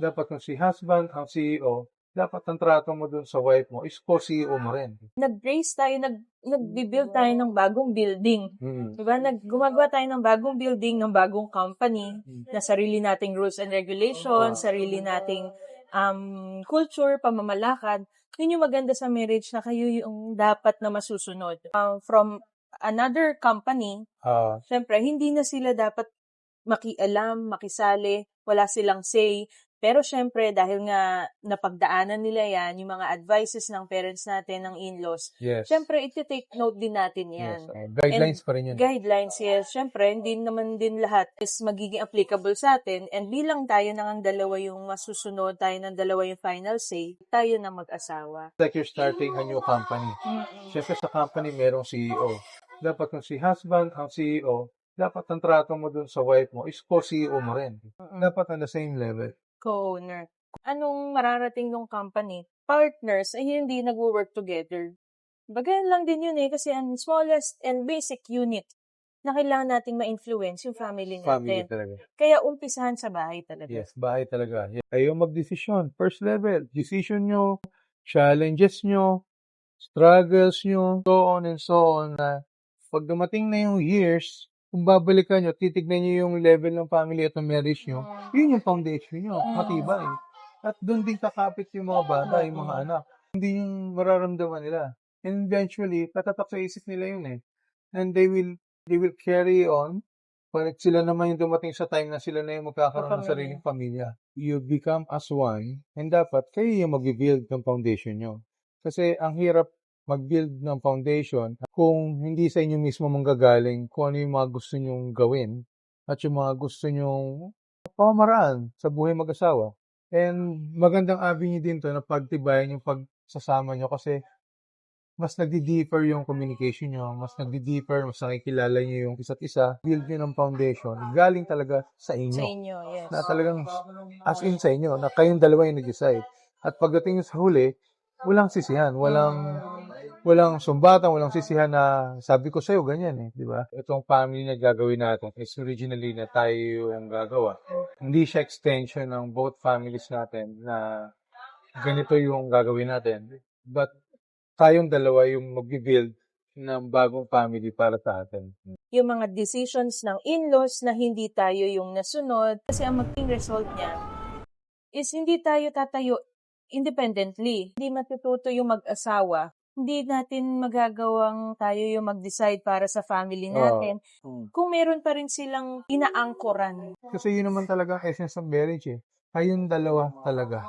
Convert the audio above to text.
dapat kung si husband ang CEO, dapat ang trato mo dun sa wife mo is co-CEO mo rin. Nag-raise tayo, nag-build tayo ng bagong building. Diba? Gumagawa tayo ng bagong building, ng bagong company, na sarili nating rules and regulations, sarili nating culture, pamamalakad. Yun yung maganda sa marriage na kayo yung dapat na masusunod. From another company, syempre, hindi na sila dapat makialam, makisali, wala silang say. Pero syempre, dahil nga napagdaanan nila yan, yung mga advices ng parents natin, ng in-laws, syempre, iti-take note din natin yan. Guidelines pa rin yun. Guidelines, yes. Syempre, hindi naman din lahat is magiging applicable sa atin. And bilang tayo nang dalawa yung masusunod, tayo ng dalawa yung final say, tayo na mag-asawa. Like you're starting a new company. Syempre sa company, merong CEO. Dapat kung si husband ang CEO, dapat ang trato mo dun sa wife mo is co-CEO mo rin. Dapat on the same level. Co-owner. Anong mararating ng company? Partners ay hindi nag-work together. Bagayan lang din yun kasi ang smallest and basic unit na kailangan nating ma-influence yung family natin. Family talaga. Kaya umpisahan sa bahay talaga. Yes, bahay talaga. Kayo mag-desisyon. First level, decision nyo, challenges nyo, struggles nyo, so on and so on. Pag dumating na yung years, kung babalikan nyo, titignan nyo yung level ng family at ng marriage nyo, yun yung foundation nyo, matibay. At doon din kakapit yung mga bata, yung mga anak. Hindi yung mararamdaman nila. And eventually, tatatak sa isip nila yun And they will carry on. Pag sila naman yung dumating sa time na sila na yung magkakaroon ng sariling pamilya. You become as one, and dapat kayo yung mag-build ng foundation nyo. Kasi ang hirap mag-build ng foundation kung hindi sa inyo mismo manggagaling kung ano yung mga gusto nyong gawin at yung mga gusto nyong pamamaraan sa buhay mag-asawa. And magandang avenue din to na pagtibayan yung pagsasama nyo kasi mas nagdi-deeper yung communication nyo, mas nagdi-deeper, mas nakikilala nyo yung isa't isa. Build nyo ng foundation, galing talaga sa inyo. Sa inyo, yes. Na talagang as in sa inyo, na kayong dalawa yung nag-decide. At pagdating sa huli, walang sisihan, walang sumbatan, walang sisihan na sabi ko sa'yo, ganyan di ba? Itong family na gagawin natin is originally na tayo yung gagawa. Hindi siya extension ng both families natin na ganito yung gagawin natin. But tayong dalawa yung mag-build ng bagong family para sa atin. Yung mga decisions ng in-laws na hindi tayo yung nasunod, kasi ang maging result niya is hindi tayo tatayo independently. Hindi matututo yung mag-asawa. Hindi natin magagawang tayo yung mag-decide para sa family natin kung meron pa rin silang inaangkoran. Kasi yun naman talaga essence ng marriage Kayong dalawa talaga.